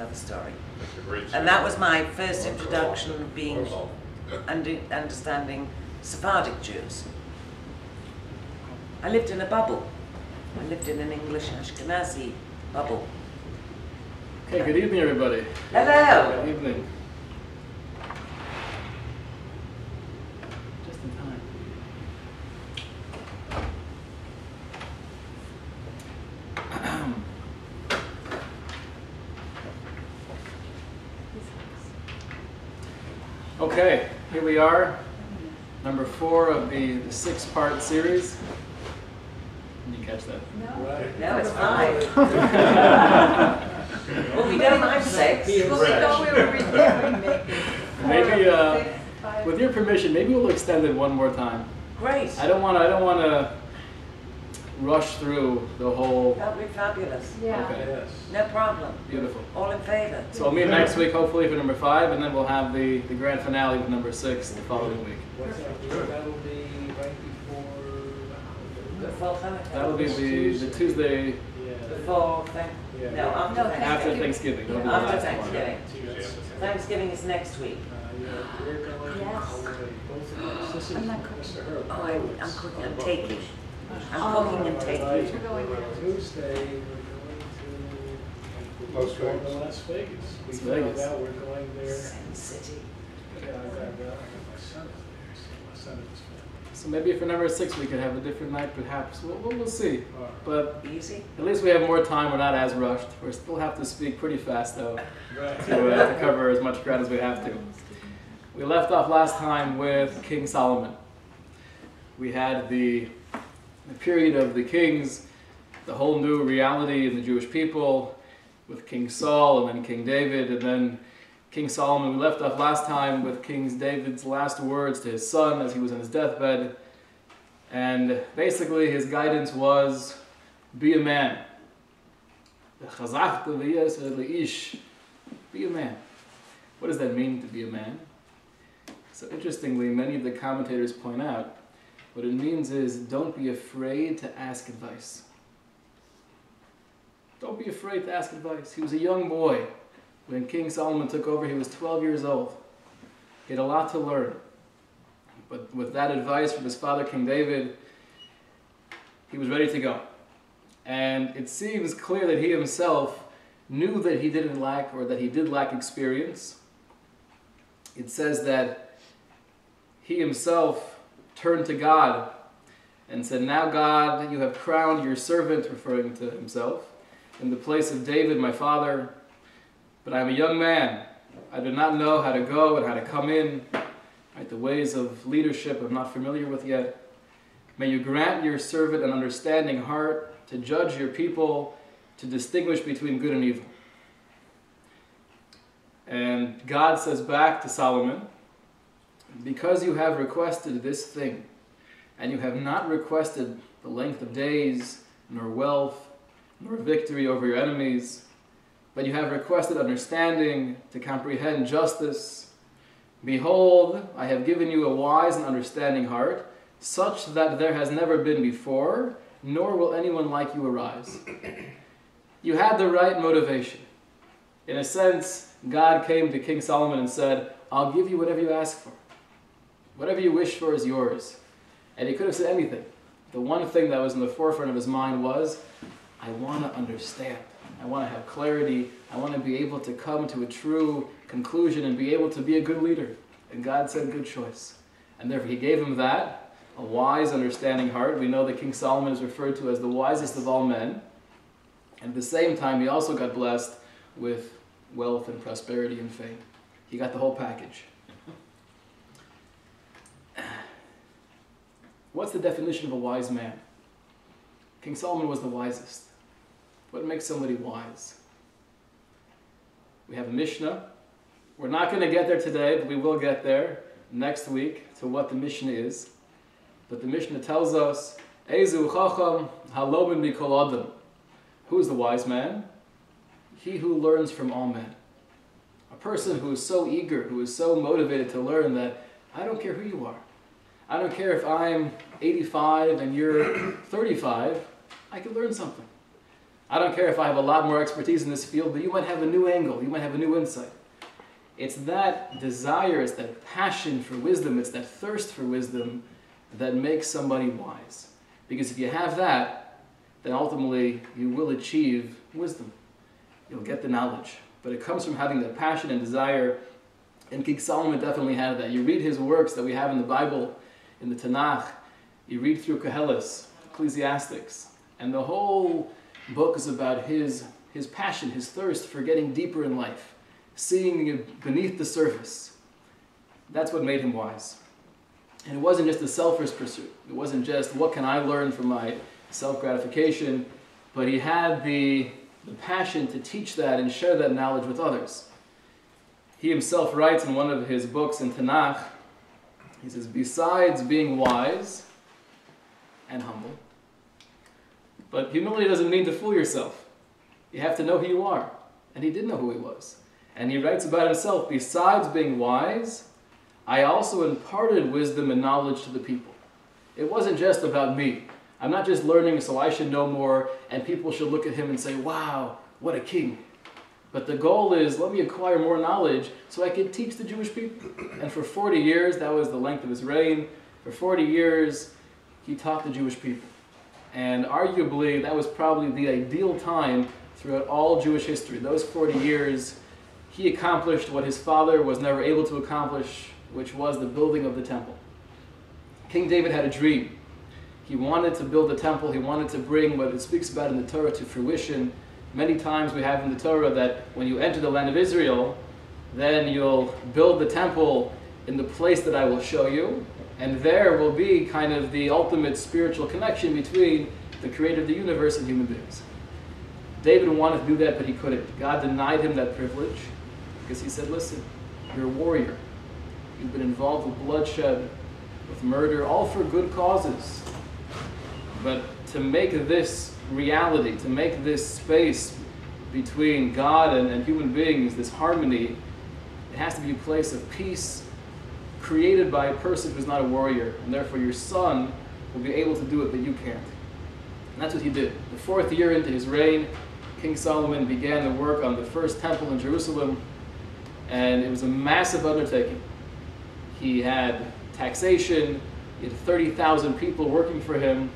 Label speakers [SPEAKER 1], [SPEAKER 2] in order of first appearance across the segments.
[SPEAKER 1] another story.
[SPEAKER 2] That's a great
[SPEAKER 1] And that was my first introduction, being understanding Sephardic Jews. I lived in a bubble. I lived in an English Ashkenazi bubble.
[SPEAKER 3] Okay, good evening, everybody.
[SPEAKER 1] Hello.
[SPEAKER 3] Good evening. Just in time. Okay, here we are, number 4 of the 6-part series. Did you catch that?
[SPEAKER 1] No, it's 5. Well, we don't mind 6.
[SPEAKER 4] Well, we thought we were remaking.
[SPEAKER 3] Maybe, with your permission, maybe we'll extend it one more time.
[SPEAKER 1] Great.
[SPEAKER 3] I don't want to rush through the whole.
[SPEAKER 1] That would be fabulous.
[SPEAKER 4] Yeah.
[SPEAKER 3] Okay.
[SPEAKER 2] Yes.
[SPEAKER 1] No problem.
[SPEAKER 3] Beautiful.
[SPEAKER 1] All in favour.
[SPEAKER 3] So we'll meet next week, hopefully, for number 5, and then we'll have the grand finale with number 6 the following week.
[SPEAKER 5] What's that? That'll be right before.
[SPEAKER 1] Before Hanukkah.
[SPEAKER 3] That'll be the Tuesday
[SPEAKER 5] Yeah.
[SPEAKER 1] Before
[SPEAKER 5] Yeah.
[SPEAKER 1] No, after
[SPEAKER 4] No,
[SPEAKER 1] Thanksgiving.
[SPEAKER 3] after Thanksgiving. That'll be the
[SPEAKER 1] After
[SPEAKER 3] last one.
[SPEAKER 1] Thanksgiving. Thanksgiving is next week.
[SPEAKER 5] We're going
[SPEAKER 4] Yes.
[SPEAKER 5] holiday. Both of us. This is
[SPEAKER 4] I'm not cooking.
[SPEAKER 5] Mr. Herb.
[SPEAKER 1] Oh, I'm cooking and taking. I'm cooking and taking.
[SPEAKER 5] Right.
[SPEAKER 4] We're going there.
[SPEAKER 5] Tuesday, we're going to
[SPEAKER 2] Las Vegas.
[SPEAKER 5] Las Vegas. We
[SPEAKER 3] Las
[SPEAKER 5] found
[SPEAKER 3] Vegas.
[SPEAKER 5] out we're going there.
[SPEAKER 1] Sin City.
[SPEAKER 5] Yeah, my son is there, so my son is there.
[SPEAKER 3] So maybe for number 6 we could have a different night, perhaps. We'll see.
[SPEAKER 5] All right.
[SPEAKER 3] But
[SPEAKER 1] Easy.
[SPEAKER 3] at least we have more time. We're not as rushed. We still have to speak pretty fast, though,
[SPEAKER 5] Right.
[SPEAKER 3] to cover as much ground as we have to. We left off last time with King Solomon. We had the period of the kings, the whole new reality in the Jewish people, with King Saul and then King David, and then King Solomon. We left off last time with King David's last words to his son as he was on his deathbed. And basically his guidance was, be a man. Be a man. What does that mean, to be a man? So interestingly, many of the commentators point out, what it means is, don't be afraid to ask advice. Don't be afraid to ask advice. He was a young boy. When King Solomon took over, he was 12 years old. He had a lot to learn. But with that advice from his father, King David, he was ready to go. And it seems clear that he himself knew that he didn't lack, or that he did lack experience. It says that he himself turned to God and said, now God, you have crowned your servant, referring to himself, in the place of David, my father, but I am a young man. I do not know how to go and how to come in. Right, the ways of leadership I'm not familiar with yet. May you grant your servant an understanding heart to judge your people, to distinguish between good and evil. And God says back to Solomon, because you have requested this thing, and you have not requested the length of days, nor wealth, nor victory over your enemies, but you have requested understanding to comprehend justice, behold, I have given you a wise and understanding heart, such that there has never been before, nor will anyone like you arise. You had the right motivation. In a sense, God came to King Solomon and said, I'll give you whatever you ask for. Whatever you wish for is yours. And he could have said anything. The one thing that was in the forefront of his mind was, I want to understand. I want to have clarity. I want to be able to come to a true conclusion and be able to be a good leader. And God said, good choice. And therefore he gave him that, a wise, understanding heart. We know that King Solomon is referred to as the wisest of all men. And at the same time, he also got blessed with wealth and prosperity and fame. He got the whole package. What's the definition of a wise man? King Solomon was the wisest. What makes somebody wise? We have a Mishnah. We're not going to get there today, but we will get there next week to what the Mishnah is. But the Mishnah tells us, Ezu chacham halomin mikol adam. Who is the wise man? He who learns from all men. A person who is so eager, who is so motivated to learn that I don't care who you are. I don't care if I'm 85 and you're 35, I can learn something. I don't care if I have a lot more expertise in this field, but you might have a new angle, you might have a new insight. It's that desire, it's that passion for wisdom, it's that thirst for wisdom that makes somebody wise. Because if you have that, then ultimately you will achieve wisdom. You'll get the knowledge. But it comes from having that passion and desire, and King Solomon definitely had that. You read his works that we have in the Bible, in the Tanakh, you read through Koheles, Ecclesiastics, and the whole book is about his passion, his thirst for getting deeper in life, seeing beneath the surface. That's what made him wise. And it wasn't just a selfish pursuit. It wasn't just, what can I learn from my self-gratification? But he had the passion to teach that and share that knowledge with others. He himself writes in one of his books in Tanakh, he says, besides being wise and humble, but humility doesn't mean to fool yourself. You have to know who you are. And he did know who he was. And he writes about himself, besides being wise, I also imparted wisdom and knowledge to the people. It wasn't just about me. I'm not just learning so I should know more and people should look at him and say, wow, what a king. But the goal is, let me acquire more knowledge so I can teach the Jewish people. And for 40 years, that was the length of his reign, for 40 years, he taught the Jewish people. And arguably, that was probably the ideal time throughout all Jewish history. Those 40 years, he accomplished what his father was never able to accomplish, which was the building of the temple. King David had a dream. He wanted to build a temple. He wanted to bring what it speaks about in the Torah to fruition. Many times we have in the Torah that when you enter the land of Israel, then you'll build the temple in the place that I will show you. And there will be kind of the ultimate spiritual connection between the creator of the universe and human beings. David wanted to do that, but he couldn't. God denied him that privilege because he said, listen, you're a warrior. You've been involved with bloodshed, with murder, all for good causes. But to make this reality, to make this space between God and human beings, this harmony, it has to be a place of peace created by a person who's not a warrior. And therefore your son will be able to do it, but you can't. And that's what he did. The 4th year into his reign, King Solomon began the work on the first temple in Jerusalem. And it was a massive undertaking. He had taxation, he had 30,000 people working for him,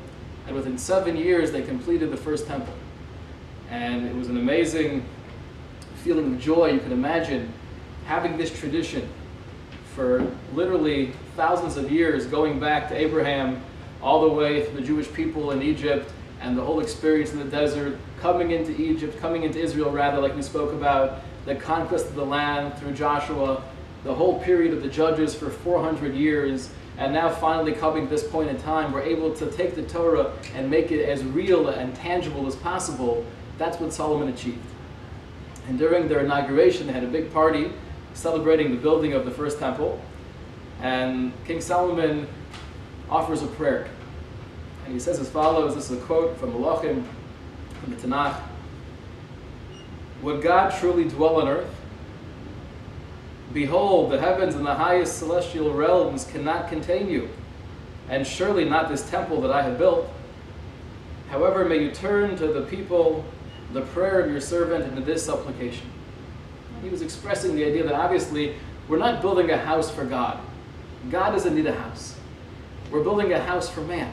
[SPEAKER 3] and within 7 years they completed the first temple. And it was an amazing feeling of joy. You can imagine having this tradition for literally thousands of years, going back to Abraham, all the way through the Jewish people in Egypt, and the whole experience in the desert, coming into Egypt, coming into Israel rather, like we spoke about, the conquest of the land through Joshua, the whole period of the Judges for 400 years, and now finally coming to this point in time, we're able to take the Torah and make it as real and tangible as possible. That's what Solomon achieved. And during their inauguration, they had a big party celebrating the building of the first temple. And King Solomon offers a prayer. And he says as follows, this is a quote from Malachim, from the Tanakh. Would God truly dwell on earth? Behold, the heavens and the highest celestial realms cannot contain you, and surely not this temple that I have built. However, may you turn to the people the prayer of your servant into this supplication. He was expressing the idea that obviously we're not building a house for God. God doesn't need a house. We're building a house for man.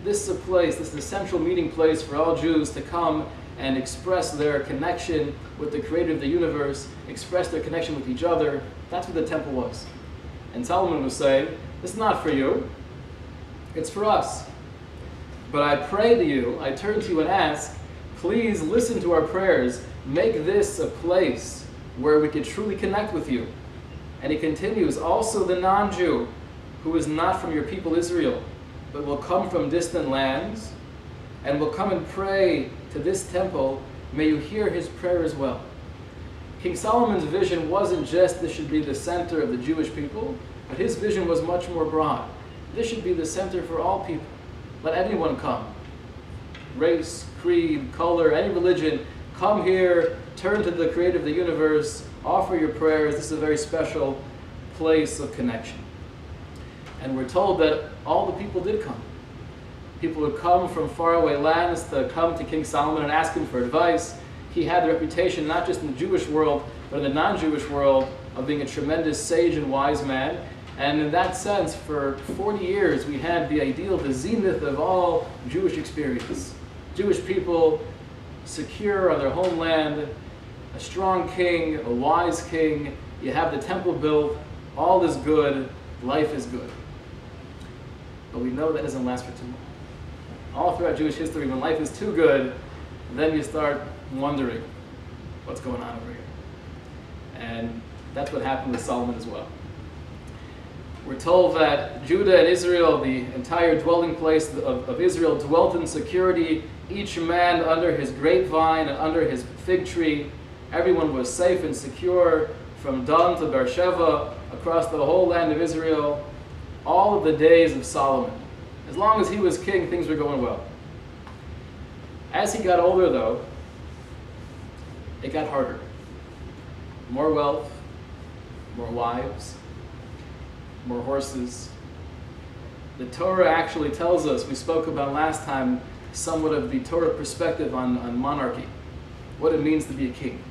[SPEAKER 3] This is a place, this is the central meeting place for all Jews to come and express their connection with the creator of the universe, express their connection with each other. That's what the temple was. And Solomon was saying, this is not for you, it's for us. But I pray to you, I turn to you and ask, please listen to our prayers. Make this a place where we can truly connect with you. And he continues, also the non-Jew, who is not from your people Israel, but will come from distant lands, and will come and pray to this temple, may you hear his prayer as well. King Solomon's vision wasn't just this should be the center of the Jewish people, but his vision was much more broad. This should be the center for all people. Let anyone come. Race, creed, color, any religion, come here, turn to the creator of the universe, offer your prayers. This is a very special place of connection. And we're told that all the people did come. People would come from faraway lands to come to King Solomon and ask him for advice. He had the reputation, not just in the Jewish world, but in the non-Jewish world, of being a tremendous sage and wise man. And in that sense, for 40 years, we had the ideal, the zenith of all Jewish experience. Jewish people secure on their homeland, a strong king, a wise king, you have the temple built, all is good, life is good. But we know that doesn't last for too long. All throughout Jewish history, when life is too good, then you start wondering what's going on over here. And that's what happened with Solomon as well. We're told that Judah and Israel, the entire dwelling place of Israel, dwelt in security, each man under his grapevine and under his fig tree. Everyone was safe and secure from Dan to Beersheba, across the whole land of Israel, all of the days of Solomon. As long as he was king, things were going well. As he got older, though, it got harder. More wealth, more wives, more horses. The Torah actually tells us, we spoke about last time, somewhat of the Torah perspective on monarchy, what it means to be a king.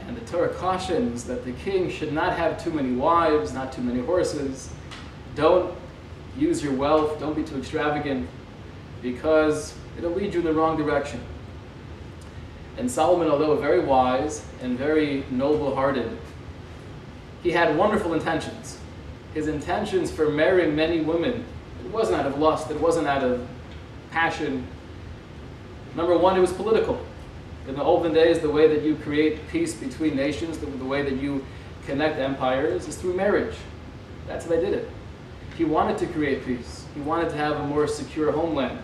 [SPEAKER 3] And the Torah cautions that the king should not have too many wives, not too many horses. Don't use your wealth, don't be too extravagant, because it'll lead you in the wrong direction. And Solomon, although very wise and very noble-hearted, he had wonderful intentions. His intentions for marrying many women, it wasn't out of lust, it wasn't out of passion. Number one, it was political. In the olden days, the way that you create peace between nations, the way that you connect empires, is through marriage. That's how they did it. He wanted to create peace. He wanted to have a more secure homeland.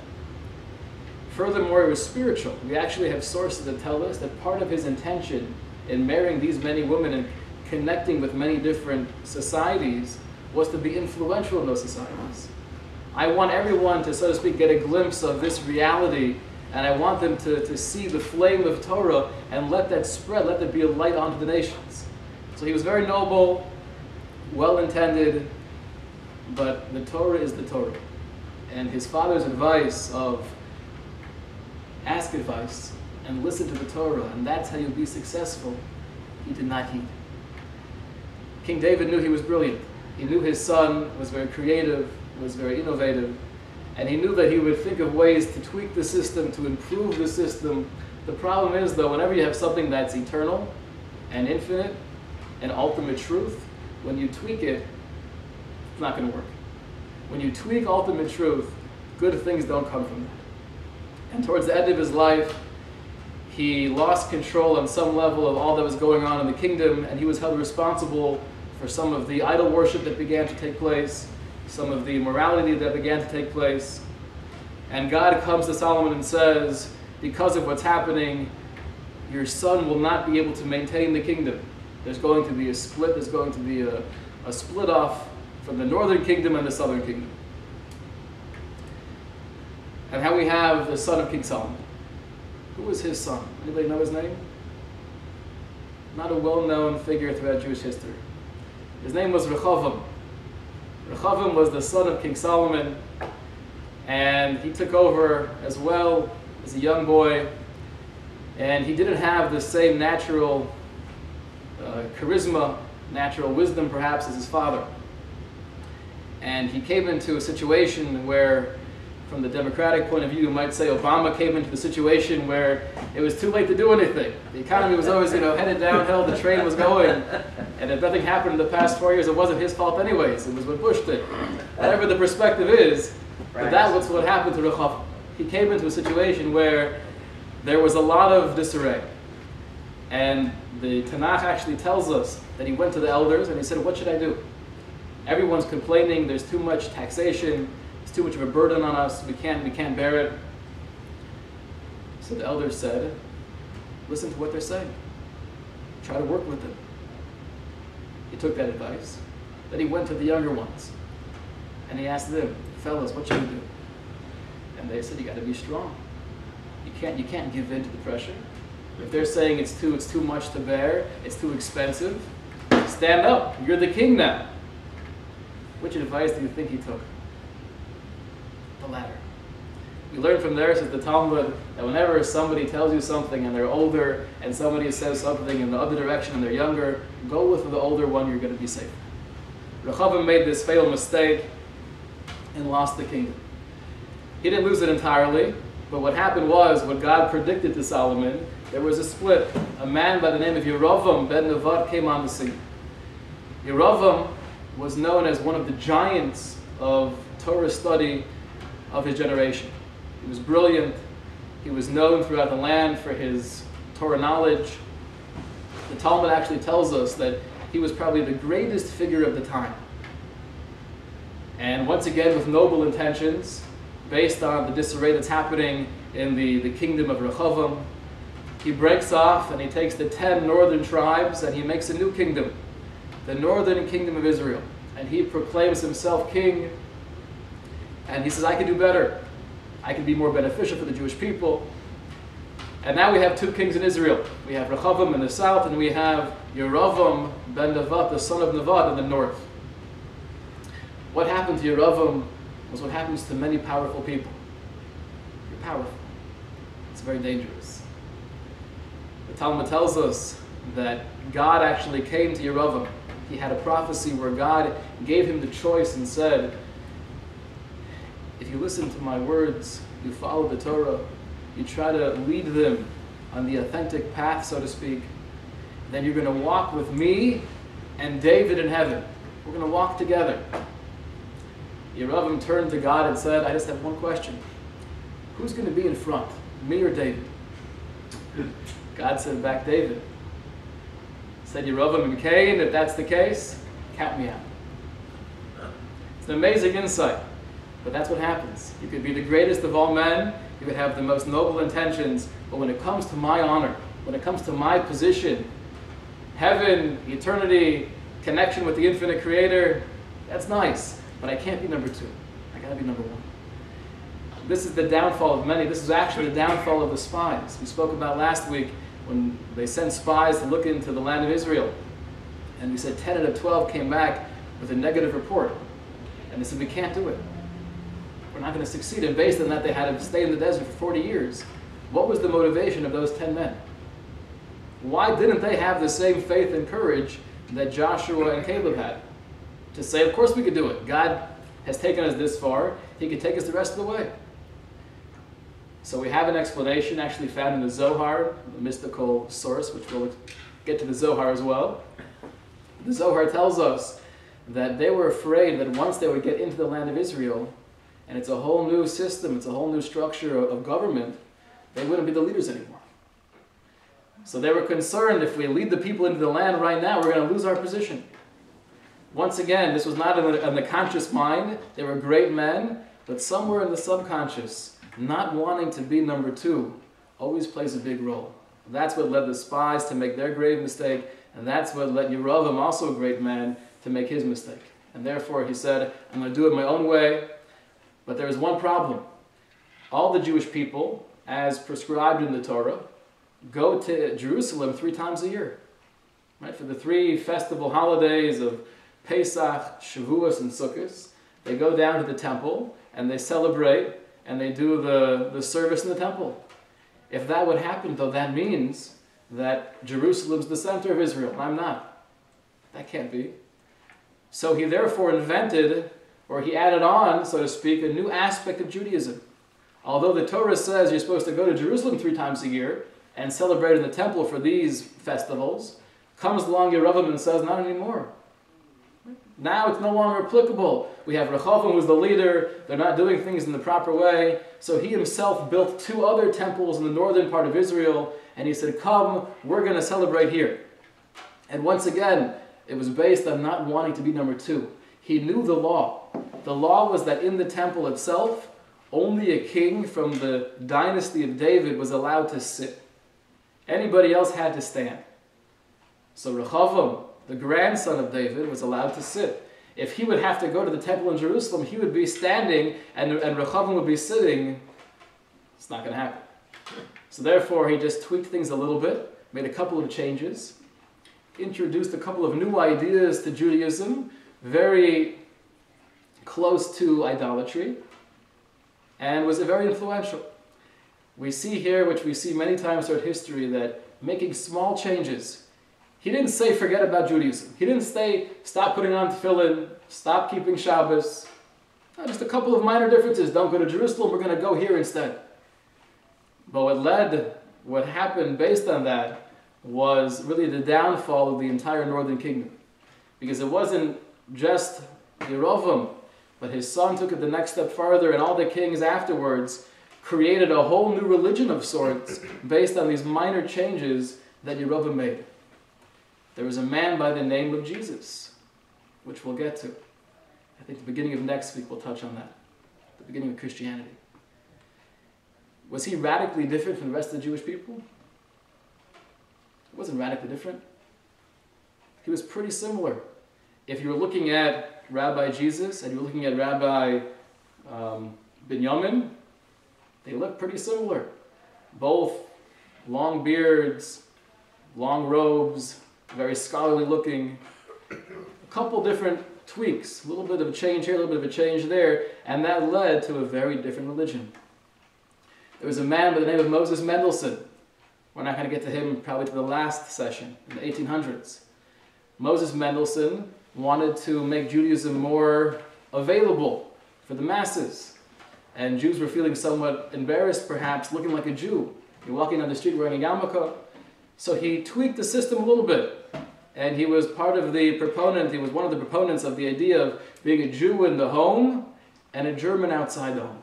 [SPEAKER 3] Furthermore, it was spiritual. We actually have sources that tell us that part of his intention in marrying these many women and connecting with many different societies was to be influential in those societies. I want everyone to, so to speak, get a glimpse of this reality, and I want them to see the flame of Torah and let that spread, let there be a light onto the nations. So he was very noble, well-intended, but the Torah is the Torah. And his father's advice of ask advice and listen to the Torah, and that's how you'll be successful, he did not heed. King David knew he was brilliant. He knew his son was very creative, was very innovative, and he knew that he would think of ways to tweak the system, to improve the system. The problem is, though, whenever you have something that's eternal and infinite and ultimate truth, when you tweak it, it's not going to work. When you tweak ultimate truth, good things don't come from that. And towards the end of his life, he lost control on some level of all that was going on in the kingdom, and he was held responsible for some of the idol worship that began to take place, some of the immorality that began to take place. And God comes to Solomon and says, because of what's happening, your son will not be able to maintain the kingdom. There's going to be a split, there's going to be a split off from the northern kingdom and the southern kingdom. And how we have the son of King Solomon. Who was his son? Anybody know his name? Not a well-known figure throughout Jewish history. His name was Rehoboam. Rehoboam was the son of King Solomon, and he took over as well as a young boy, and he didn't have the same natural charisma, natural wisdom perhaps as his father. And he came into a situation where, from the Democratic point of view, you might say Obama came into the situation where it was too late to do anything. The economy was always, headed downhill, the train was going, and if nothing happened in the past 4 years, it wasn't his fault anyways, it was what Bush did. Whatever the perspective is, but that was what happened to Rehoboam. He came into a situation where there was a lot of disarray. And the Tanakh actually tells us that he went to the elders and he said, what should I do? Everyone's complaining, there's too much taxation, it's too much of a burden on us, we can't bear it. So the elders said, listen to what they're saying. Try to work with them. He took that advice. Then he went to the younger ones and he asked them, fellas, what should we do? And they said, you got to be strong. You can't give in to the pressure. If they're saying it's too much to bear, it's too expensive, stand up. You're the king now. Which advice do you think he took? The latter. We learn from there, says the Talmud, that whenever somebody tells you something and they're older, and somebody says something in the other direction and they're younger, go with the older one, you're going to be safe. Rehoboam made this fatal mistake and lost the kingdom. He didn't lose it entirely, but what happened was, what God predicted to Solomon, there was a split. A man by the name of Yerovam ben Nevat came on the scene. Yerovam was known as one of the giants of Torah study of his generation. He was brilliant. He was known throughout the land for his Torah knowledge. The Talmud actually tells us that he was probably the greatest figure of the time. And once again, with noble intentions, based on the disarray that's happening in the kingdom of Rehoboam, he breaks off and he takes the 10 northern tribes and he makes a new kingdom, the northern kingdom of Israel. And he proclaims himself king, and he says, I can do better. I can be more beneficial for the Jewish people. And now we have two kings in Israel. We have Rehoboam in the south, and we have Yerovam ben Nevat, the son of Nevat, in the north. What happened to Yerovam was what happens to many powerful people. You're powerful. It's very dangerous. The Talmud tells us that God actually came to Yerovam. He had a prophecy where God gave him the choice and said, if you listen to my words, you follow the Torah, you try to lead them on the authentic path, so to speak, then you're going to walk with me and David in heaven. We're going to walk together. Yerovam turned to God and said, I just have one question. Who's going to be in front, me or David? God said back, David. Said Yerovam and Cain, if that's the case, count me out. It's an amazing insight, but that's what happens. You could be the greatest of all men, you could have the most noble intentions, but when it comes to my honor, when it comes to my position, heaven, eternity, connection with the infinite creator, that's nice, but I can't be number two. I gotta be number one. This is the downfall of many. This is actually the downfall of the spies. We spoke about last week when they sent spies to look into the land of Israel. And we said 10 out of 12 came back with a negative report. And they said, we can't do it. We're not going to succeed. And based on that, they had to stay in the desert for 40 years. What was the motivation of those 10 men? Why didn't they have the same faith and courage that Joshua and Caleb had? To say, of course we could do it. God has taken us this far. He could take us the rest of the way. So we have an explanation actually found in the Zohar, the mystical source, which we'll get to the Zohar as well. The Zohar tells us that they were afraid that once they would get into the land of Israel, and it's a whole new system, it's a whole new structure of government, they wouldn't be the leaders anymore. So they were concerned, if we lead the people into the land right now, we're going to lose our position. Once again, this was not in the conscious mind. They were great men, but somewhere in the subconscious, not wanting to be number two always plays a big role. That's what led the spies to make their grave mistake, and that's what led Yerovam, also a great man, to make his mistake. And therefore he said, I'm going to do it my own way, but there is one problem. All the Jewish people, as prescribed in the Torah, go to Jerusalem 3 times a year. Right? For the 3 festival holidays of Pesach, Shavuos, and Sukkot, they go down to the temple and they celebrate and they do the service in the temple. If that would happen, though, that means that Jerusalem's the center of Israel, and I'm not. That can't be. So he therefore invented, or he added on, so to speak, a new aspect of Judaism. Although the Torah says you're supposed to go to Jerusalem 3 times a year and celebrate in the temple for these festivals, comes along Yerovam and says, not anymore. Now it's no longer applicable. We have Rehoboam who's the leader. They're not doing things in the proper way. So he himself built 2 other temples in the northern part of Israel, and he said, come, we're going to celebrate here. And once again, it was based on not wanting to be number 2. He knew the law. The law was that in the temple itself, only a king from the dynasty of David was allowed to sit. Anybody else had to stand. So Rehoboam, the grandson of David, was allowed to sit. If he would have to go to the temple in Jerusalem, he would be standing and Rehoboam would be sitting. It's not going to happen. So therefore, he just tweaked things a little bit, made a couple of changes, introduced a couple of new ideas to Judaism, very close to idolatry. and was very influential. We see here, which we see many times throughout history, that making small changes. He didn't say forget about Judaism. He didn't say stop putting on tefillin, stop keeping Shabbos. No, just a couple of minor differences. Don't go to Jerusalem, we're going to go here instead. But what happened based on that was really the downfall of the entire northern kingdom. Because it wasn't just Yerovam, but his son took it the next step farther, and all the kings afterwards created a whole new religion of sorts based on these minor changes that Yerovam made. There was a man by the name of Jesus, which we'll get to. I think the beginning of next week we'll touch on that. The beginning of Christianity. Was he radically different from the rest of the Jewish people? He wasn't radically different. He was pretty similar. If you were looking at Rabbi Jesus and you were looking at Rabbi Binyamin, they look pretty similar. Both long beards, long robes, very scholarly looking. A couple different tweaks, a little bit of a change here, a little bit of a change there, and that led to a very different religion. There was a man by the name of Moses Mendelssohn. We're not going to get to him probably to the last session, in the 1800s. Moses Mendelssohn wanted to make Judaism more available for the masses. And Jews were feeling somewhat embarrassed, perhaps, looking like a Jew. You're walking down the street wearing a yarmulke. So he tweaked the system a little bit. And he was one of the proponents of the idea of being a Jew in the home and a German outside the home.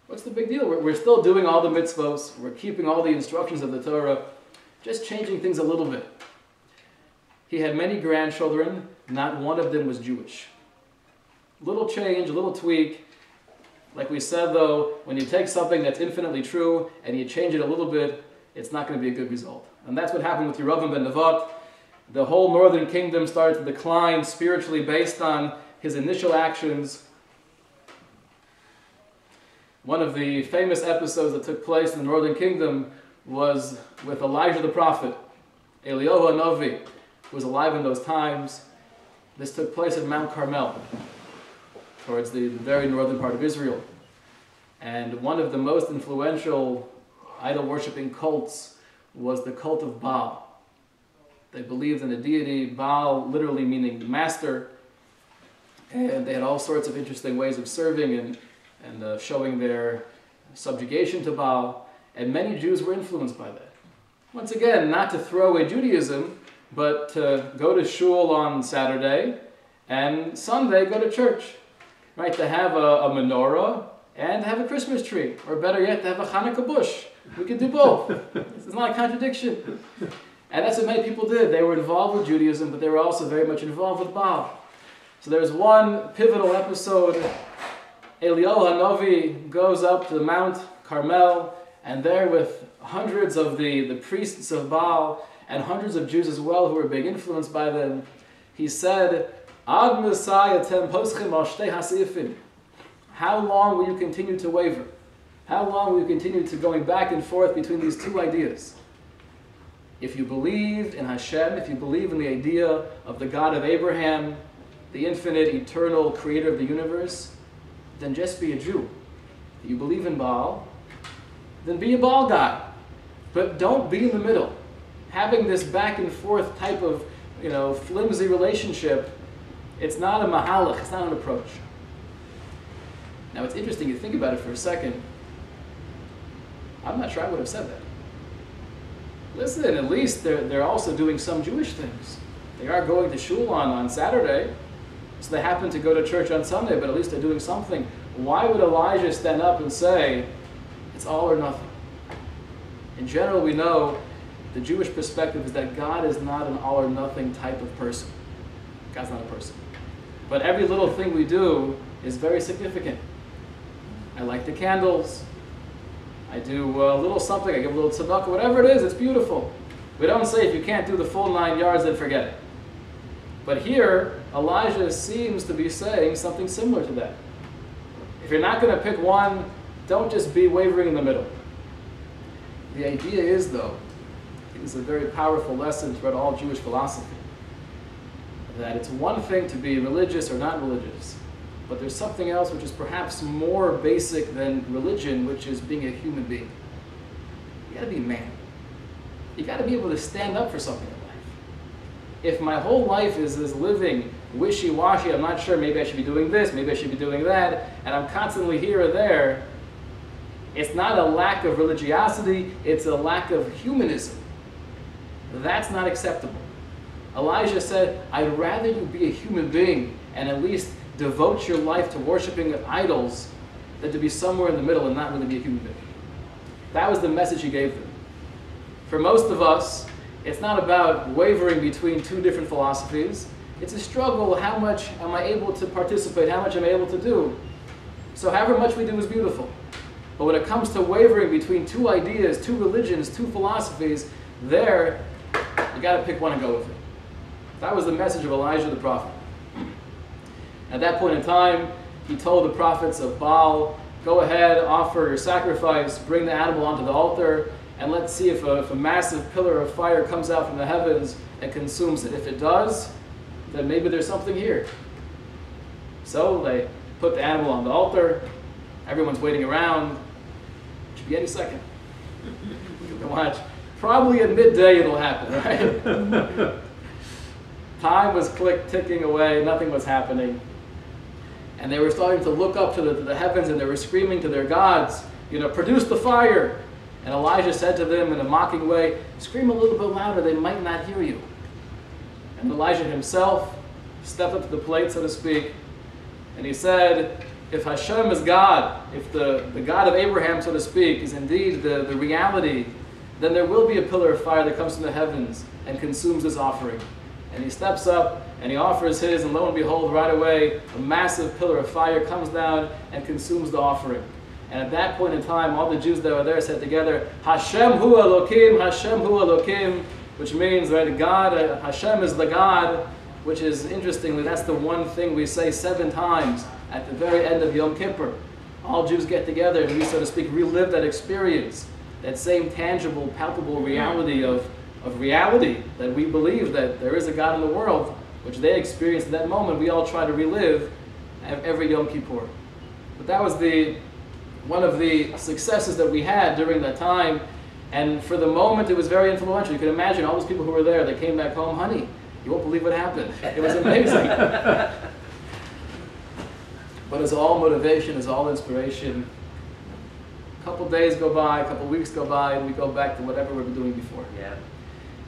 [SPEAKER 3] What's the big deal? We're still doing all the mitzvos. We're keeping all the instructions of the Torah, just changing things a little bit. He had many grandchildren. Not one of them was Jewish. Little change, a little tweak. Like we said, though, when you take something that's infinitely true and you change it a little bit, it's not going to be a good result. And that's what happened with Yerovam ben Nevat. The whole northern kingdom started to decline spiritually based on his initial actions. One of the famous episodes that took place in the northern kingdom was with Elijah the prophet, Eliyahu Hanavi, who was alive in those times. This took place at Mount Carmel, towards the very northern part of Israel. And one of the most influential idol-worshipping cults was the cult of Baal. They believed in a deity, Baal literally meaning master, and they had all sorts of interesting ways of serving and showing their subjugation to Baal, and many Jews were influenced by that. Once again, not to throw away Judaism, but to go to shul on Saturday, and Sunday go to church. Right, to have a menorah and to have a Christmas tree, or better yet, to have a Hanukkah bush. We could do both. It's not a contradiction. And that's what many people did. They were involved with Judaism, but they were also very much involved with Baal. So there's one pivotal episode. Eliyahu Hanavi goes up to Mount Carmel, and there with hundreds of the priests of Baal, and hundreds of Jews as well who were being influenced by them, he said, Ad Messiah tem poschim al shtei hasifim. How long will you continue to waver? How long will you continue to going back and forth between these two ideas? If you believe in Hashem, if you believe in the idea of the God of Abraham, the infinite, eternal creator of the universe, then just be a Jew. If you believe in Baal, then be a Baal guy. But don't be in the middle. Having this back and forth type of, flimsy relationship, it's not a mahalach, it's not an approach. Now it's interesting, you think about it for a second. I'm not sure I would have said that. Listen, at least they're also doing some Jewish things. They are going to shul on Saturday, so they happen to go to church on Sunday, but at least they're doing something. Why would Elijah stand up and say, it's all or nothing? In general, we know the Jewish perspective is that God is not an all or nothing type of person. God's not a person. But every little thing we do is very significant. I light the candles. I do a little something. I give a little tzedakah. Whatever it is, it's beautiful. We don't say if you can't do the full 9 yards, then forget it. But here, Elijah seems to be saying something similar to that. If you're not going to pick one, don't just be wavering in the middle. The idea is, though, it's a very powerful lesson throughout all Jewish philosophy, that it's one thing to be religious or not religious, but there's something else which is perhaps more basic than religion, which is being a human being. You gotta be a man. You gotta be able to stand up for something in life. If my whole life is living wishy-washy, I'm not sure, maybe I should be doing this, maybe I should be doing that, and I'm constantly here or there, it's not a lack of religiosity, it's a lack of humanism. That's not acceptable. Elijah said, I'd rather you be a human being and at least devote your life to worshiping idols than to be somewhere in the middle and not really be a human being. That was the message he gave them. For most of us, it's not about wavering between two different philosophies. It's a struggle. How much am I able to participate? How much am I able to do? So however much we do is beautiful. But when it comes to wavering between two ideas, two religions, two philosophies, there, you got to pick one and go with it. That was the message of Elijah the prophet. At that point in time, he told the prophets of Baal, go ahead, offer your sacrifice, bring the animal onto the altar, and let's see if a massive pillar of fire comes out from the heavens and consumes it. If it does, then maybe there's something here. So they put the animal on the altar. Everyone's waiting around. It should be any second. You can watch. Probably at midday it'll happen, right? Time was ticking away. Nothing was happening. And they were starting to look up to the heavens, and they were screaming to their gods, produce the fire. And Elijah said to them in a mocking way, scream a little bit louder, they might not hear you. And Elijah himself stepped up to the plate, so to speak, and he said, if Hashem is God, if the God of Abraham, so to speak, is indeed the reality, then there will be a pillar of fire that comes from the heavens and consumes this offering. And he steps up and he offers his, and lo and behold, right away, a massive pillar of fire comes down and consumes the offering. And at that point in time, all the Jews that were there said together, Hashem hu Elokim, Hashem hu Elokim, which means, right, God, Hashem is the God, which is, interestingly, that's the one thing we say 7 times at the very end of Yom Kippur. All Jews get together and we, so to speak, relive that experience, that same tangible, palpable reality of reality, that we believe that there is a God in the world, which they experienced at that moment. We all try to relive every Yom Kippur. But that was one of the successes that we had during that time, and for the moment it was very influential. You can imagine all those people who were there, they came back home, honey, you won't believe what happened. It was amazing. But it's all motivation, it's all inspiration. A couple days go by, a couple weeks go by, and we go back to whatever we were doing before.
[SPEAKER 1] Yeah.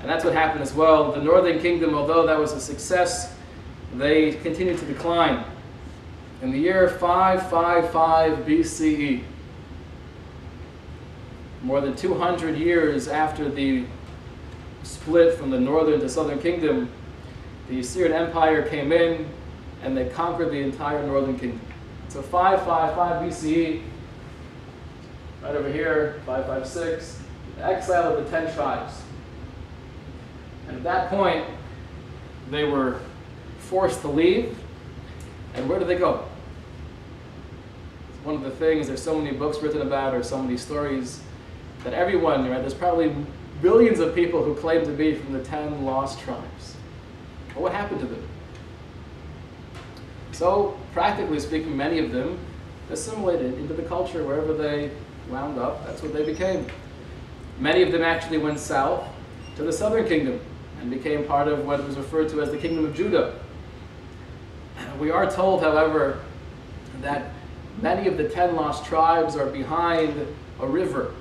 [SPEAKER 3] And that's what happened as well. The northern kingdom, although that was a success, they continued to decline. In the year 555 BCE, more than 200 years after the split from the northern to southern kingdom, the Assyrian Empire came in and they conquered the entire northern kingdom. So 555 BCE, right over here, 556, the exile of the 10 tribes. And at that point, they were forced to leave. And where do they go? It's one of the things, there's so many books written about, or so many stories, that everyone, right, there's probably billions of people who claim to be from the 10 lost tribes. But what happened to them? So, practically speaking, many of them assimilated into the culture wherever they wound up. That's what they became. Many of them actually went south to the southern kingdom and became part of what was referred to as the kingdom of Judah. We are told, however, that many of the 10 lost tribes are behind a river,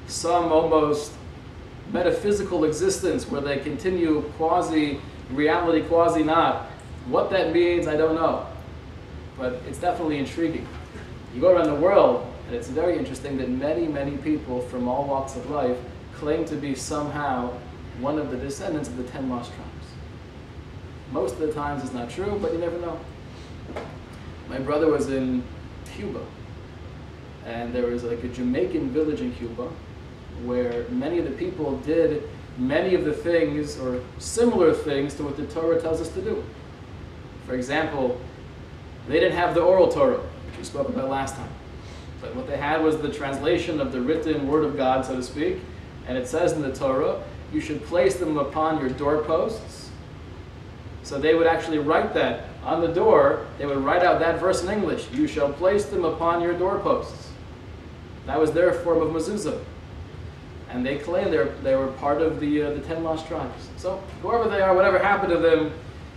[SPEAKER 3] some almost metaphysical existence where they continue quasi-reality, quasi-not. What that means, I don't know, but it's definitely intriguing. You go around the world, and it's very interesting that many, many people from all walks of life claim to be somehow one of the descendants of the 10 lost tribes. Most of the times it's not true, but you never know. My brother was in Cuba, and there was like a Jamaican village in Cuba where many of the people did many of the things or similar things to what the Torah tells us to do. For example, they didn't have the oral Torah, which we spoke about last time. But what they had was the translation of the written word of God, so to speak, and it says in the Torah, you should place them upon your doorposts. So they would actually write that on the door, they would write out that verse in English. You shall place them upon your doorposts. That was their form of mezuzah. And they claimed they were part of the 10 lost tribes. So whoever they are, whatever happened to them,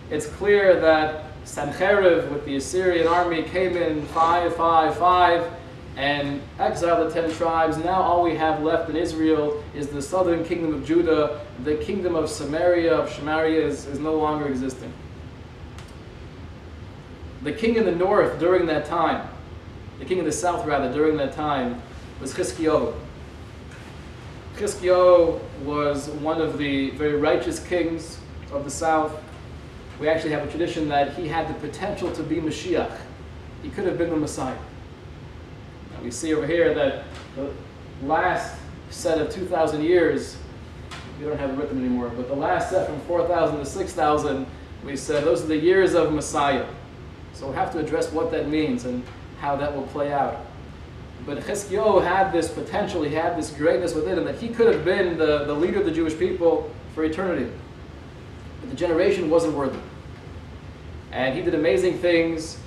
[SPEAKER 3] it's clear that Sancheriv with the Assyrian army came in 555 and exiled the 10 tribes. Now all we have left in Israel is the southern kingdom of Judah. The kingdom of Samaria is no longer existing. The king in the north during that time, the king in the south rather, during that time, was Chizkiyahu. Chizkiyahu was one of the very righteous kings of the south. We actually have a tradition that he had the potential to be Mashiach. He could have been the Messiah. Now we see over here that the last set of 2,000 years, we don't have it written anymore, but the last set from 4,000 to 6,000, we said those are the years of Messiah. So we'll have to address what that means and how that will play out. But Chizkiyahu had this potential, he had this greatness within him that he could have been the leader of the Jewish people for eternity. But the generation wasn't worthy. And he did amazing things,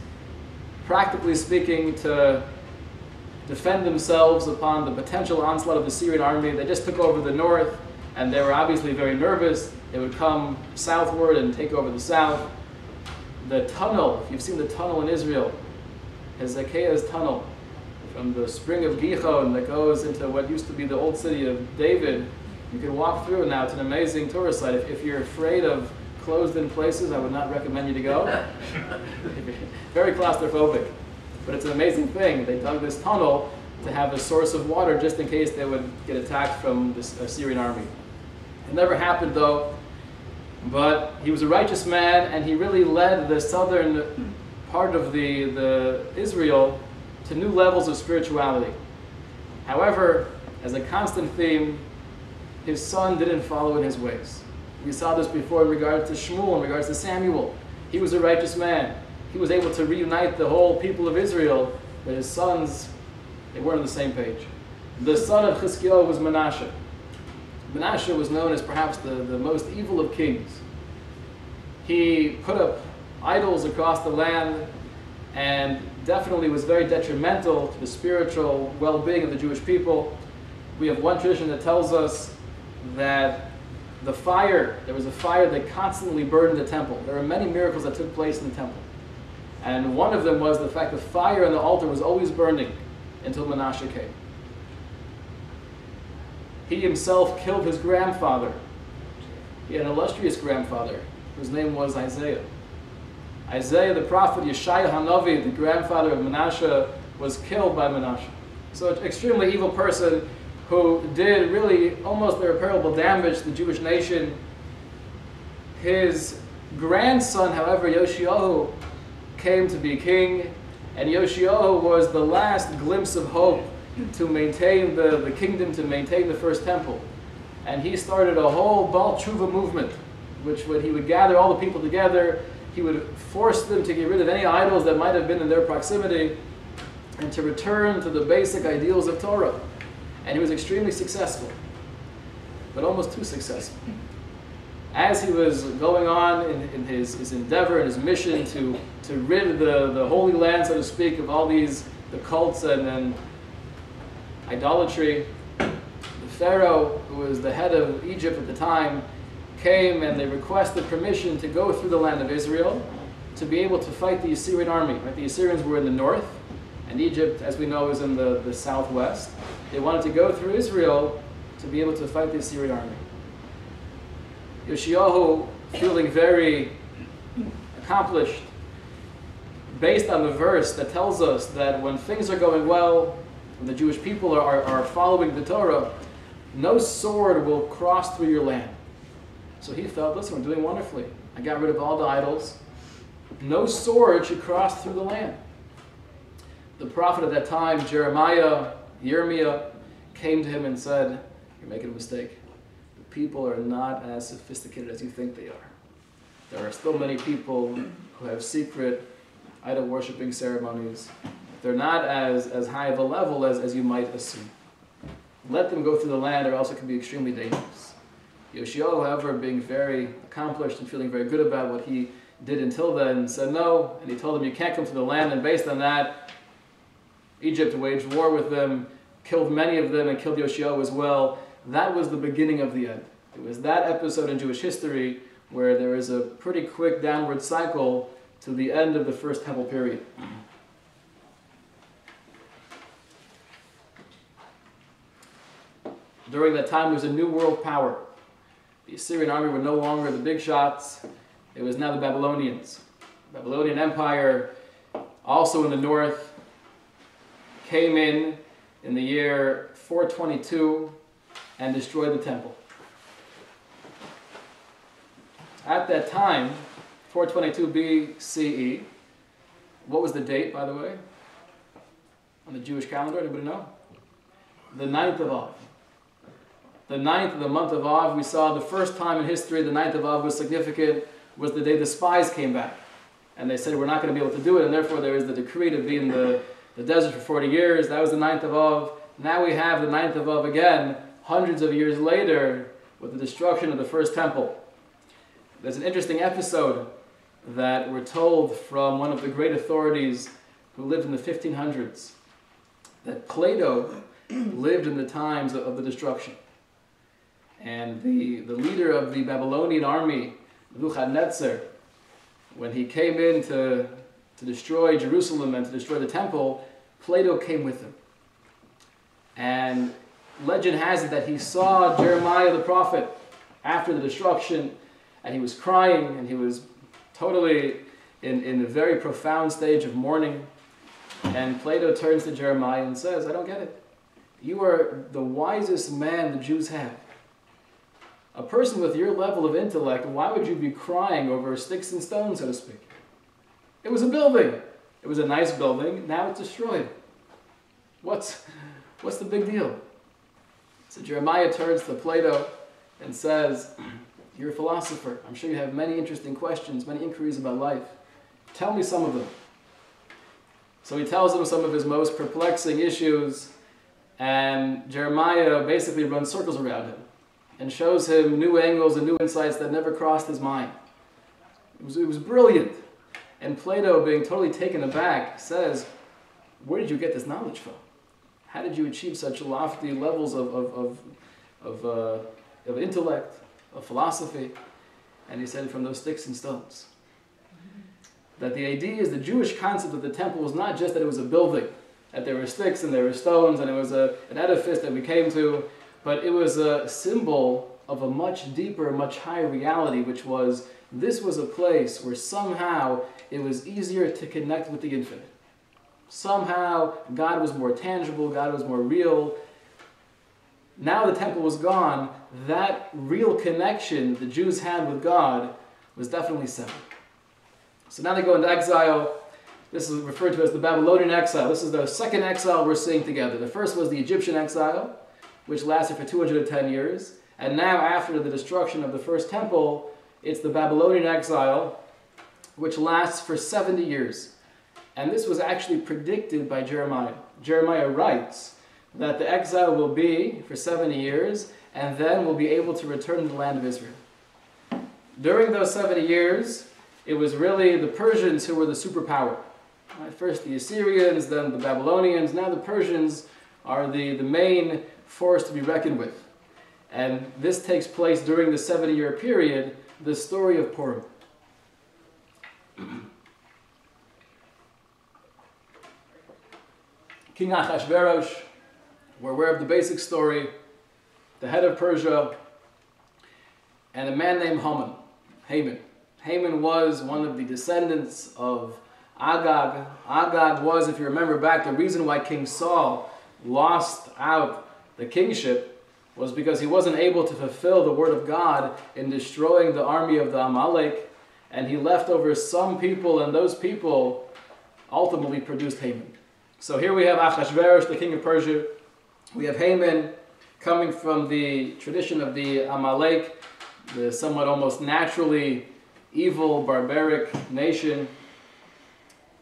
[SPEAKER 3] practically speaking, to defend themselves upon the potential onslaught of the Syrian army. They just took over the north, and they were obviously very nervous. They would come southward and take over the south. The tunnel, if you've seen the tunnel in Israel, Hezekiah's tunnel, from the spring of Gihon that goes into what used to be the old city of David, you can walk through now. It's an amazing tourist site. If you're afraid of closed-in places, I would not recommend you to go. Very claustrophobic. But it's an amazing thing. They dug this tunnel to have a source of water just in case they would get attacked from the Syrian army. It never happened though, but he was a righteous man and he really led the southern part of the Israel to new levels of spirituality. However, as a constant theme, his son didn't follow in his ways. We saw this before in regards to Shmuel, in regards to Samuel. He was a righteous man. He was able to reunite the whole people of Israel, but his sons, they weren't on the same page. The son of Chizkiyahu was Manasseh. Manasseh was known as perhaps the most evil of kings. He put up idols across the land and definitely was very detrimental to the spiritual well-being of the Jewish people. We have one tradition that tells us that there was a fire that constantly burned in the temple. There were many miracles that took place in the temple. And one of them was the fact that fire on the altar was always burning until Manasseh came. He himself killed his grandfather. He had an illustrious grandfather whose name was Isaiah. Isaiah the prophet, Yeshaya Hanavi, the grandfather of Manasseh, was killed by Manasseh. So an extremely evil person who did really almost irreparable damage to the Jewish nation. His grandson, however, Yoshiyahu, came to be king, and Yoshiyahu was the last glimpse of hope to maintain the kingdom, to maintain the first temple. And he started a whole Baal Tshuva movement, which he would gather all the people together, he would force them to get rid of any idols that might have been in their proximity, and to return to the basic ideals of Torah. And he was extremely successful, but almost too successful. As he was going on in his endeavor and his mission to rid the Holy Land, so to speak, of all the cults and idolatry, the Pharaoh, who was the head of Egypt at the time, came and they requested permission to go through the land of Israel to be able to fight the Assyrian army. Right? The Assyrians were in the north, and Egypt, as we know, is in the southwest. They wanted to go through Israel to be able to fight the Assyrian army. Yoshiyahu, feeling very accomplished, based on the verse that tells us that when things are going well, when the Jewish people are following the Torah, no sword will cross through your land. So he felt, listen, we're doing wonderfully. I got rid of all the idols. No sword should cross through the land. The prophet at that time, Jeremiah, came to him and said, you're making a mistake. The people are not as sophisticated as you think they are. There are still many people who have secret idol-worshipping ceremonies. They're not as high of a level as you might assume. Let them go through the land, or else it can be extremely dangerous. Yoshiyahu, however, being very accomplished and feeling very good about what he did until then, said no, and he told them you can't come to the land, and based on that, Egypt waged war with them, killed many of them, and killed Yoshio as well. That was the beginning of the end. It was that episode in Jewish history where there is a pretty quick downward cycle to the end of the first temple period. During that time, there was a new world power. The Assyrian army were no longer the big shots. It was now the Babylonians. The Babylonian Empire, also in the north, came in the year 422 and destroyed the temple. At that time, 422 BCE, what was the date, by the way, on the Jewish calendar? Anybody know? The 9th of Av. The 9th of the month of Av, we saw the first time in history the 9th of Av was significant, was the day the spies came back. And they said, we're not going to be able to do it, and therefore there is the decree to be in the desert for 40 years. That was the 9th of Av. Now we have the 9th of Av again, hundreds of years later, with the destruction of the first temple. There's an interesting episode that we're told from one of the great authorities who lived in the 1500s, that Plato lived in the times of the destruction. And the leader of the Babylonian army, Nebuchadnezzar, when he came in to destroy Jerusalem and to destroy the temple, Plato came with him. And legend has it that he saw Jeremiah the prophet after the destruction, and he was crying, and he was totally in a very profound stage of mourning. And Plato turns to Jeremiah and says, I don't get it. You are the wisest man the Jews have. A person with your level of intellect, why would you be crying over sticks and stones, so to speak? It was a building. It was a nice building. Now it's destroyed. What's the big deal? So Jeremiah turns to Plato and says, you're a philosopher. I'm sure you have many interesting questions, many inquiries about life. Tell me some of them. So he tells him some of his most perplexing issues, and Jeremiah basically runs circles around him and shows him new angles and new insights that never crossed his mind. It was brilliant. And Plato, being totally taken aback, says, where did you get this knowledge from? How did you achieve such lofty levels of intellect, of philosophy? And he said, from those sticks and stones. That the idea is the Jewish concept of the temple was not just that it was a building, that there were sticks and there were stones and it was an edifice that we came to, but it was a symbol of a much deeper, much higher reality, which was this was a place where somehow it was easier to connect with the infinite. Somehow God was more tangible, God was more real. Now the temple was gone, that real connection the Jews had with God was definitely severed. So now they go into exile. This is referred to as the Babylonian exile. This is the second exile we're seeing together. The first was the Egyptian exile, which lasted for 210 years. And now after the destruction of the first temple, it's the Babylonian exile, which lasts for 70 years. And this was actually predicted by Jeremiah. Jeremiah writes that the exile will be for 70 years, and then we'll be able to return to the land of Israel. During those 70 years, it was really the Persians who were the superpower. First the Assyrians, then the Babylonians. Now the Persians are the main force to be reckoned with. And this takes place during the 70-year period, the story of Purim. King Achashverosh, we're aware of the basic story, the head of Persia, and a man named Haman. Haman was one of the descendants of Agag. Agag was, if you remember back, the reason why King Saul lost out the kingship was because he wasn't able to fulfill the word of God in destroying the army of the Amalek, and he left over some people, and those people ultimately produced Haman. So here we have Achashverosh, the king of Persia. We have Haman coming from the tradition of the Amalek, the somewhat almost naturally evil, barbaric nation.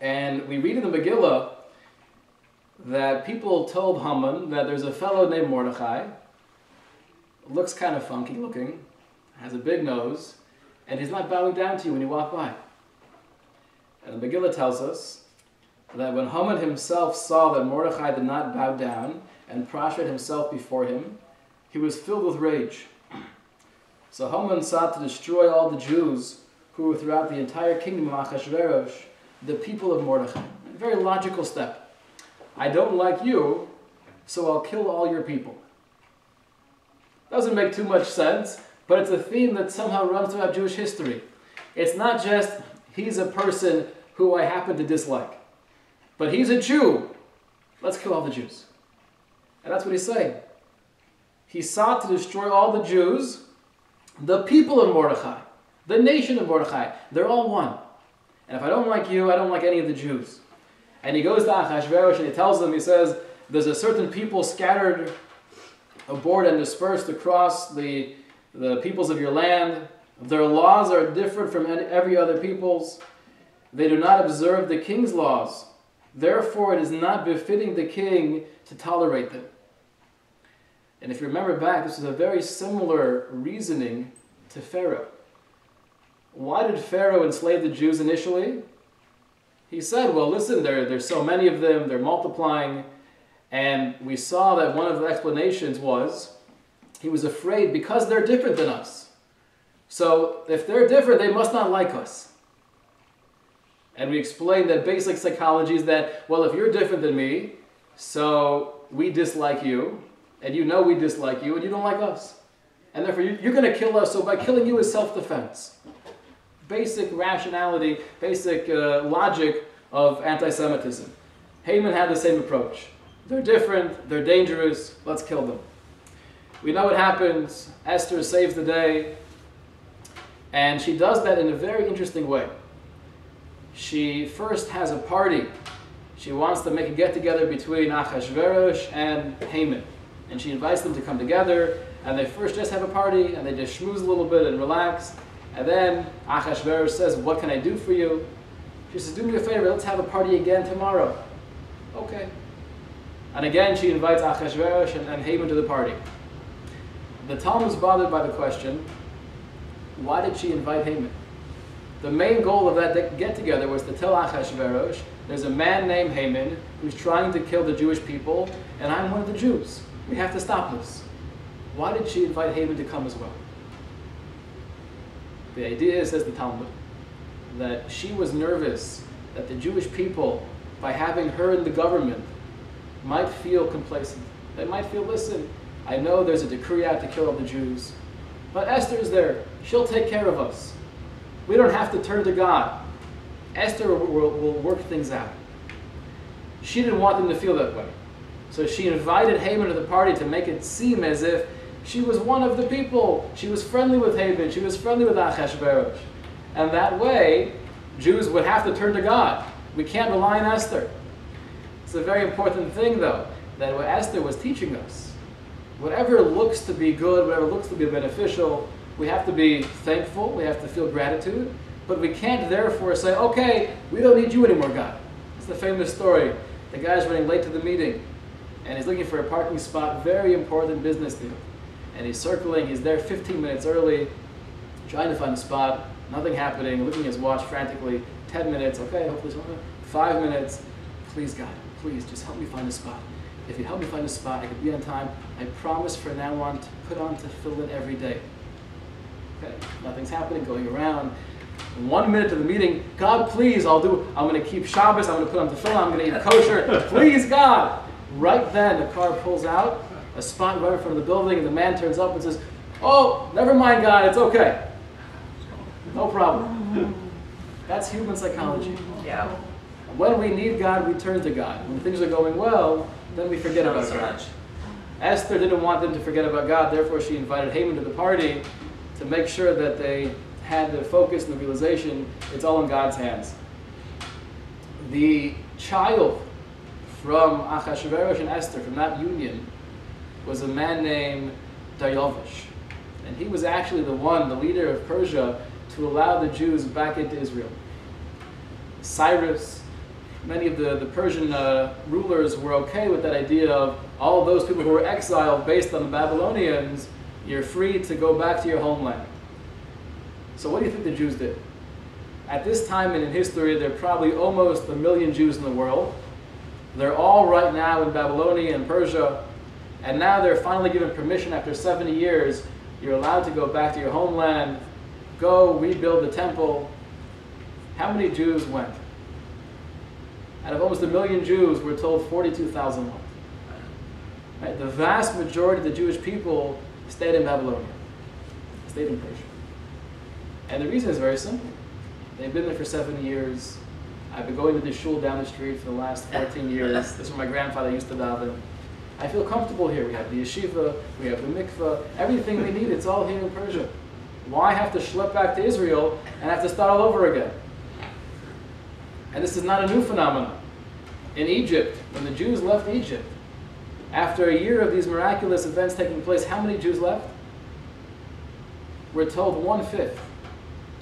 [SPEAKER 3] And we read in the Megillah that people told Haman that there's a fellow named Mordechai, looks kind of funky looking, has a big nose, and he's not bowing down to you when you walk by. And the Megillah tells us that when Haman himself saw that Mordechai did not bow down and prostrate himself before him, he was filled with rage. So Haman sought to destroy all the Jews who were throughout the entire kingdom of Achashverosh, the people of Mordechai. A very logical step. I don't like you, so I'll kill all your people. Doesn't make too much sense, but it's a theme that somehow runs throughout Jewish history. It's not just, he's a person who I happen to dislike, but he's a Jew. Let's kill all the Jews. And that's what he's saying. He sought to destroy all the Jews, the people of Mordechai, the nation of Mordechai. They're all one. And if I don't like you, I don't like any of the Jews. And he goes to Achashverosh and he tells them, he says, there's a certain people scattered abroad and dispersed across the peoples of your land. Their laws are different from every other people's. They do not observe the king's laws. Therefore, it is not befitting the king to tolerate them. And if you remember back, this is a very similar reasoning to Pharaoh. Why did Pharaoh enslave the Jews initially? He said, well, listen, there's so many of them, they're multiplying. And we saw that one of the explanations was, he was afraid because they're different than us. So if they're different, they must not like us. And we explained that basic psychology is that, well, if you're different than me, so we dislike you, and you know we dislike you, and you don't like us. And therefore, you're going to kill us, so by killing you is self-defense. Basic rationality, basic logic of anti-Semitism. Haman had the same approach. They're different, they're dangerous, let's kill them. We know what happens. Esther saves the day, and she does that in a very interesting way. She first has a party. She wants to make a get-together between Achashverosh and Haman. And she invites them to come together, and they first just have a party, and they just schmooze a little bit and relax. And then Achashverosh says, what can I do for you? She says, do me a favor, let's have a party again tomorrow. Okay. And again, she invites Achashverosh and Haman to the party. The Talmud is bothered by the question, why did she invite Haman? The main goal of that get-together was to tell Achashverosh, there's a man named Haman who's trying to kill the Jewish people, and I'm one of the Jews. We have to stop this. Why did she invite Haman to come as well? The idea is, says the Talmud, that she was nervous that the Jewish people, by having her in the government, might feel complacent. They might feel, listen, I know there's a decree out to kill all the Jews, but Esther's there. She'll take care of us. We don't have to turn to God. Esther will work things out. She didn't want them to feel that way. So she invited Haman to the party to make it seem as if she was one of the people. She was friendly with Haman. She was friendly with Achashverosh. And that way, Jews would have to turn to God. We can't rely on Esther. It's a very important thing, though, that what Esther was teaching us. Whatever looks to be good, whatever looks to be beneficial, we have to be thankful, we have to feel gratitude, but we can't therefore say, okay, we don't need you anymore, God. It's the famous story. The guy's running late to the meeting, and he's looking for a parking spot, very important business deal. And he's circling, he's there 15 minutes early, trying to find a spot, nothing happening, looking at his watch frantically, 10 minutes, okay, hopefully something, 5 minutes, please God, please just help me find a spot. If you help me find a spot, I could be on time. I promise from now on to put on tefillin every day. Okay, nothing's happening, going around. 1 minute to the meeting, God, please, I'm going to keep Shabbos, I'm going to put on tefillin, I'm going to eat kosher, please, God. Right then, the car pulls out, a spot right in front of the building, and the man turns up and says, oh, never mind, God, it's okay. No problem. That's human psychology.
[SPEAKER 1] Yeah.
[SPEAKER 3] When we need God, we turn to God. When things are going well, then we forget about God. Esther didn't want them to forget about God, therefore she invited Haman to the party to make sure that they had the focus and the realization it's all in God's hands. The child from Achashverosh and Esther, from that union, was a man named Daryavish. And he was actually the leader of Persia, to allow the Jews back into Israel. Cyrus, many of the Persian rulers were okay with that idea of all those people who were exiled based on the Babylonians, you're free to go back to your homeland. So what do you think the Jews did? At this time in history, there are probably almost 1 million Jews in the world. They're all right now in Babylonia and Persia, and now they're finally given permission after 70 years. You're allowed to go back to your homeland, go rebuild the temple. How many Jews went? Out of almost 1 million Jews, we're told 42,000 went. Right? The vast majority of the Jewish people stayed in Babylonia, stayed in Persia. And the reason is very simple. They've been there for 70 years. I've been going to the shul down the street for the last 14 years. This is where my grandfather used to daven. I feel comfortable here. We have the yeshiva, we have the mikveh, everything we need, it's all here in Persia. Why have to schlep back to Israel and have to start all over again? And this is not a new phenomenon. In Egypt, when the Jews left Egypt, after a year of these miraculous events taking place, how many Jews left? We're told 1/5.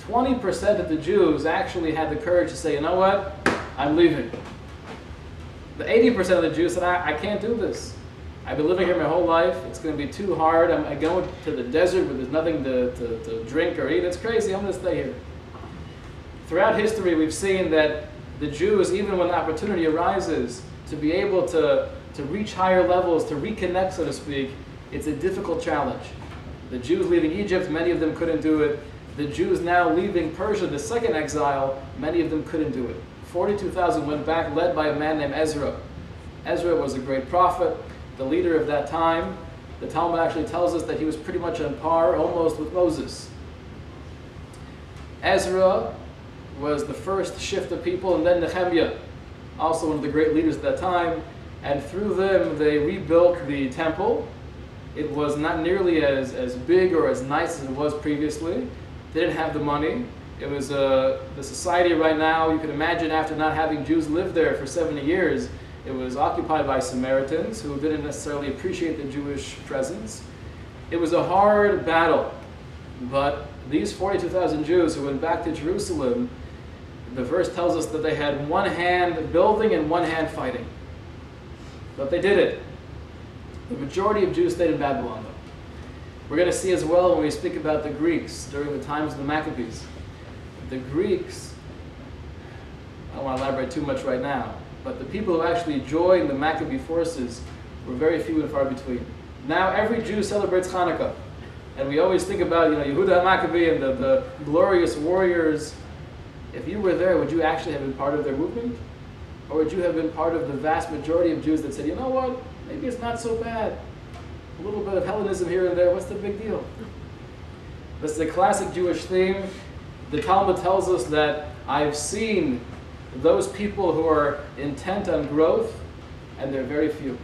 [SPEAKER 3] 20% of the Jews actually had the courage to say, you know what, I'm leaving. The 80% of the Jews said, I can't do this. I've been living here my whole life. It's going to be too hard. I'm going to the desert where there's nothing to drink or eat. It's crazy. I'm going to stay here. Throughout history, we've seen that the Jews, even when the opportunity arises to be able to reach higher levels, to reconnect, so to speak, it's a difficult challenge. The Jews leaving Egypt, many of them couldn't do it. The Jews now leaving Persia, the second exile, many of them couldn't do it. 42,000 went back, led by a man named Ezra. Ezra was a great prophet, the leader of that time. The Talmud actually tells us that he was pretty much on par, almost with Moses. Ezra was the first shift of people, and then Nehemiah, also one of the great leaders at that time. And through them, they rebuilt the temple. It was not nearly as big or as nice as it was previously. They didn't have the money. It was the society right now, you can imagine after not having Jews live there for 70 years, it was occupied by Samaritans who didn't necessarily appreciate the Jewish presence. It was a hard battle, but these 42,000 Jews who went back to Jerusalem, the verse tells us that they had one hand building and one hand fighting. But they did it. The majority of Jews stayed in Babylon, though. We're going to see as well when we speak about the Greeks during the times of the Maccabees. The Greeks, I don't want to elaborate too much right now, but the people who actually joined the Maccabee forces were very few and far between. Now every Jew celebrates Hanukkah. And we always think about, Yehuda Maccabee and the glorious warriors. If you were there, would you actually have been part of their movement? Or would you have been part of the vast majority of Jews that said, you know what, maybe it's not so bad. A little bit of Hellenism here and there, what's the big deal? This is a classic Jewish theme. The Talmud tells us that I've seen those people who are intent on growth, and they're very few.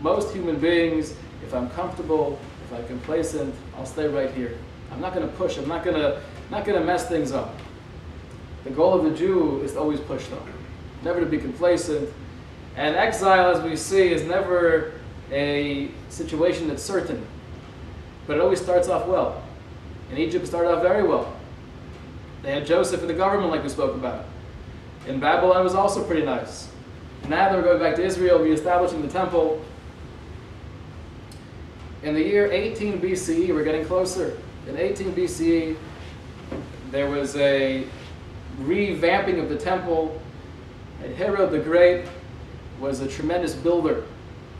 [SPEAKER 3] Most human beings, if I'm comfortable, if I'm complacent, I'll stay right here. I'm not going to push, I'm not going to mess things up. The goal of the Jew is to always push though, never to be complacent. And exile, as we see, is never a situation that's certain, but it always starts off well. In Egypt, it started off very well. They had Joseph in the government, like we spoke about. In Babylon, it was also pretty nice. Now they're going back to Israel, reestablishing the temple. In the year 18 BCE, we're getting closer. In 18 BCE, there was a revamping of the temple. And Herod the Great was a tremendous builder.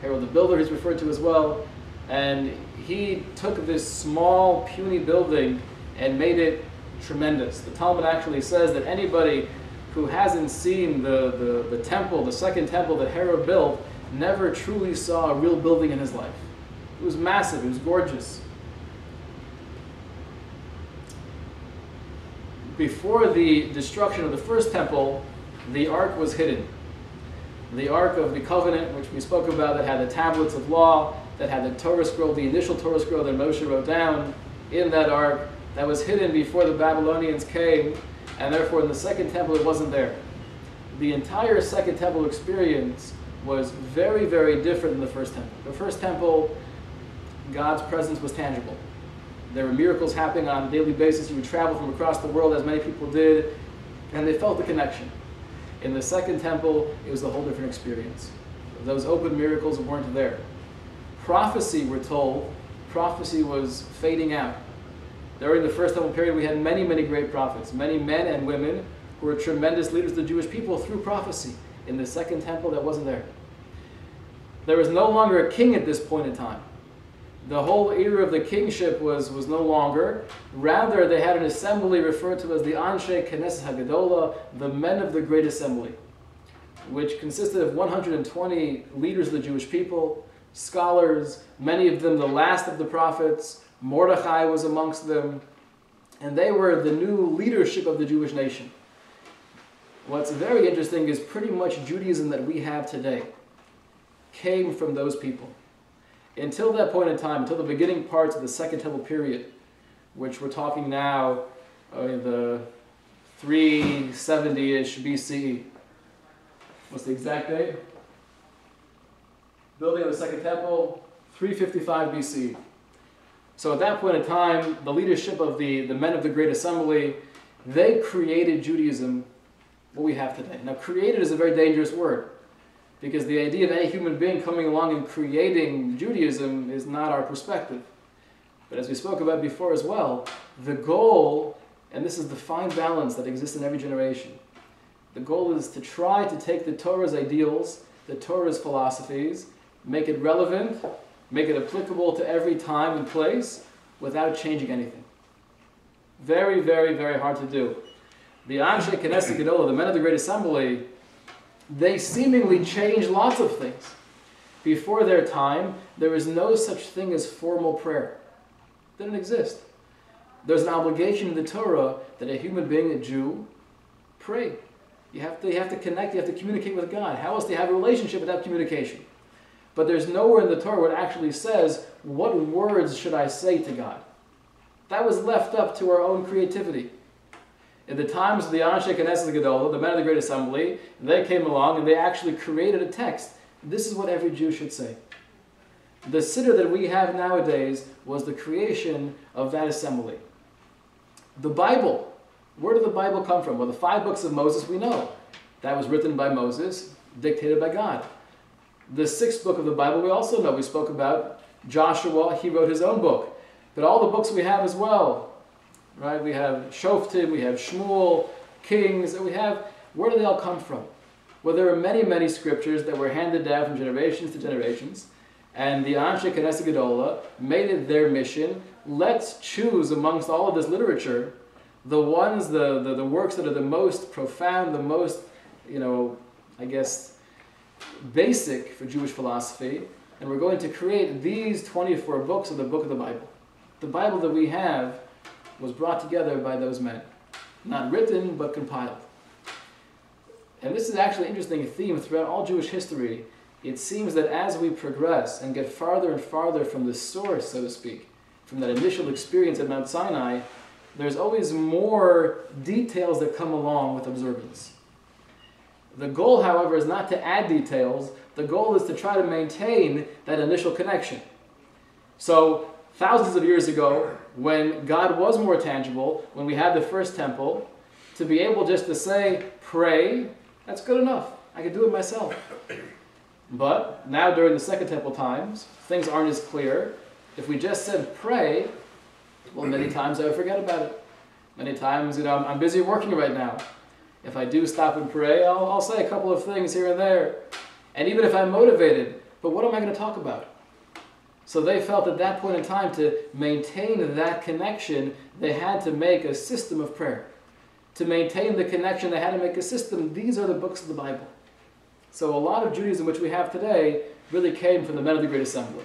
[SPEAKER 3] Herod the Builder is referred to as well. And he took this small, puny building and made it tremendous. The Talmud actually says that anybody who hasn't seen the temple, the second temple that Herod built, never truly saw a real building in his life. It was massive, it was gorgeous. Before the destruction of the first temple, the ark was hidden. The Ark of the Covenant, which we spoke about, that had the tablets of law, that had the Torah scroll, the initial Torah scroll that Moshe wrote down in that ark, that was hidden before the Babylonians came, and therefore in the second temple it wasn't there. The entire second temple experience was very, very different than the first temple. The first temple, God's presence was tangible. There were miracles happening on a daily basis. You would travel from across the world, as many people did, and they felt the connection. In the second temple, it was a whole different experience. Those open miracles weren't there. Prophecy, we're told, prophecy was fading out. During the First Temple period, we had many, many great prophets, many men and women who were tremendous leaders of the Jewish people through prophecy. In the Second Temple, that wasn't there. There was no longer a king at this point in time. The whole era of the kingship was no longer. Rather, they had an assembly referred to as the Anshe Knesset HaGedolah, the men of the Great Assembly, which consisted of 120 leaders of the Jewish people, scholars, many of them the last of the prophets. Mordechai was amongst them, and they were the new leadership of the Jewish nation. What's very interesting is pretty much Judaism that we have today came from those people. Until that point in time, until the beginning parts of the Second Temple period, which we're talking now in the 370-ish BCE. What's the exact date? Building of the Second Temple, 355 BCE. So at that point in time, the leadership of the men of the Great Assembly, they created Judaism, what we have today. Now, created is a very dangerous word, because the idea of any human being coming along and creating Judaism is not our perspective. But as we spoke about before as well, the goal, and this is the fine balance that exists in every generation, the goal is to try to take the Torah's ideals, the Torah's philosophies, make it relevant, make it applicable to every time and place without changing anything. Very, very, very hard to do. The Anshe Knesset Gedolah, the men of the Great Assembly, they seemingly changed lots of things. Before their time, there was no such thing as formal prayer. It didn't exist. There's an obligation in the Torah that a human being, a Jew, pray. You have to connect, you have to communicate with God. How else do you have a relationship without communication? But there's nowhere in the Torah where it actually says, what words should I say to God? That was left up to our own creativity. In the times of the Anshe Knesset Gedolah, the men of the Great Assembly, they came along and they actually created a text. This is what every Jew should say. The Siddur that we have nowadays was the creation of that assembly. The Bible, where did the Bible come from? Well, the 5 books of Moses we know. That was written by Moses, dictated by God. The 6th book of the Bible we also know. We spoke about Joshua, he wrote his own book. But all the books we have as well, right? We have Shoftim, we have Shmuel, Kings, and we have, where do they all come from? Well, there are many, many scriptures that were handed down from generations to generations, and the Anshe Knesset Gedolah made it their mission. Let's choose amongst all of this literature the ones, the works that are the most profound, the most, I guess, basic for Jewish philosophy, and we're going to create these 24 books of the book of the Bible. The Bible that we have was brought together by those men. Not written, but compiled. And this is actually an interesting theme throughout all Jewish history. It seems that as we progress and get farther and farther from the source, so to speak, from that initial experience at Mount Sinai, there's always more details that come along with observance. The goal, however, is not to add details. The goal is to try to maintain that initial connection. So, thousands of years ago, when God was more tangible, when we had the first temple, to be able just to say, pray, that's good enough. I can do it myself. But now during the Second Temple times, things aren't as clear. If we just said pray, well, many times I would forget about it. Many times, I'm busy working right now. If I do stop and pray, I'll say a couple of things here and there. And even if I'm motivated, but what am I going to talk about? So they felt at that point in time to maintain that connection, they had to make a system of prayer. To maintain the connection, they had to make a system. These are the books of the Bible. So a lot of Judaism which we have today really came from the men of the Great Assembly.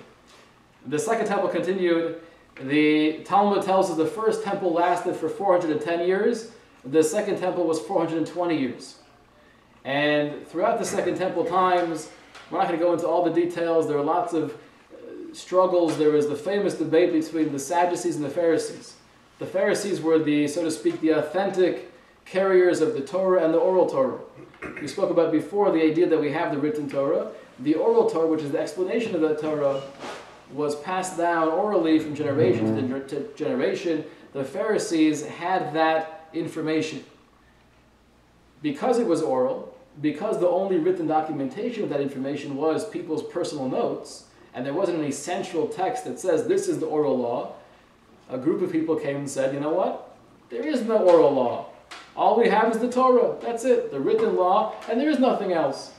[SPEAKER 3] The Second Temple continued. The Talmud tells us the first temple lasted for 410 years. The Second Temple was 420 years. And throughout the Second Temple times, we're not going to go into all the details. There were lots of struggles. There was the famous debate between the Sadducees and the Pharisees. The Pharisees were the, so to speak, the authentic carriers of the Torah and the oral Torah. We spoke about before the idea that we have the written Torah. The oral Torah, which is the explanation of the Torah, was passed down orally from generation to generation. The Pharisees had that information. Because it was oral, because the only written documentation of that information was people's personal notes, and there wasn't any central text that says this is the oral law, a group of people came and said, you know what? There is no oral law. All we have is the Torah. That's it, the written law, and there is nothing else.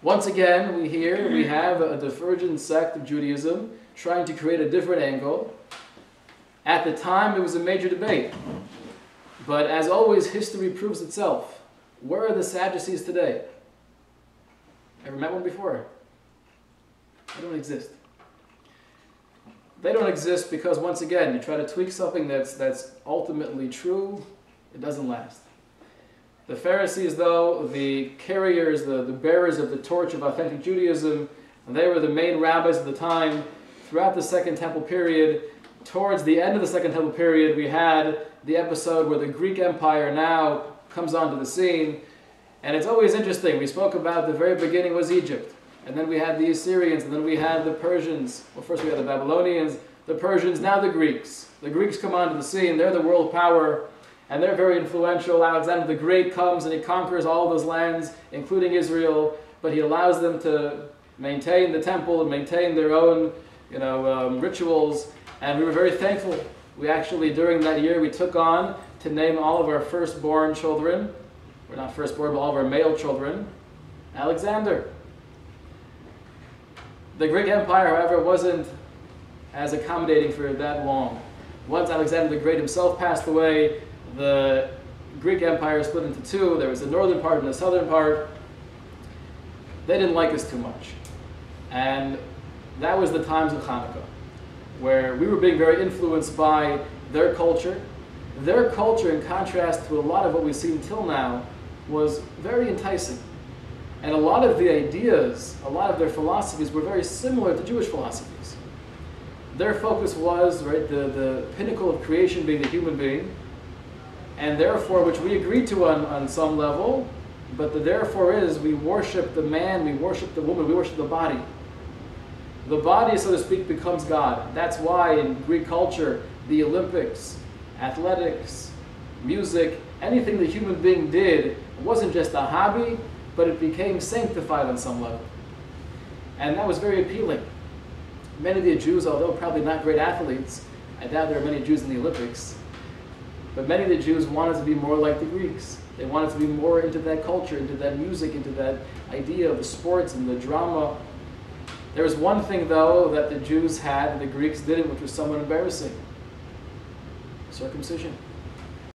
[SPEAKER 3] Once again, we have a divergent sect of Judaism trying to create a different angle. At the time, it was a major debate. But as always, history proves itself. Where are the Sadducees today? Ever met one before? They don't exist. They don't exist because, once again, you try to tweak something that's ultimately true, it doesn't last. The Pharisees, though, the carriers, the bearers of the torch of authentic Judaism, they were the main rabbis of the time. Throughout the Second Temple period, towards the end of the Second Temple period, we had the episode where the Greek Empire now comes onto the scene. And it's always interesting. We spoke about the very beginning was Egypt. And then we had the Assyrians, and then we had the Persians. Well, first we had the Babylonians, the Persians, now the Greeks. The Greeks come onto the scene. They're the world power, and they're very influential. Alexander the Great comes and he conquers all those lands, including Israel, but he allows them to maintain the temple and maintain their own rituals. And we were very thankful. We actually, during that year, we took on to name all of our firstborn children. We're not firstborn, but all of our male children, Alexander. The Greek Empire, however, wasn't as accommodating for that long. Once Alexander the Great himself passed away, the Greek Empire split into two. There was the northern part and the southern part. They didn't like us too much. And that was the times of Hanukkah, where we were being very influenced by their culture. Their culture, in contrast to a lot of what we've seen till now, was very enticing. And a lot of the ideas, a lot of their philosophies were very similar to Jewish philosophies. Their focus was, the pinnacle of creation being the human being, and therefore, which we agreed to on some level, but the therefore is we worship the man, we worship the woman, we worship the body. The body, so to speak, becomes God. That's why in Greek culture, the Olympics, athletics, music, anything the human being did wasn't just a hobby, but it became sanctified on some level. And that was very appealing. Many of the Jews, although probably not great athletes, I doubt there are many Jews in the Olympics, but many of the Jews wanted to be more like the Greeks. They wanted to be more into that culture, into that music, into that idea of the sports and the drama. There was one thing, though, that the Jews had and the Greeks didn't, which was somewhat embarrassing: circumcision.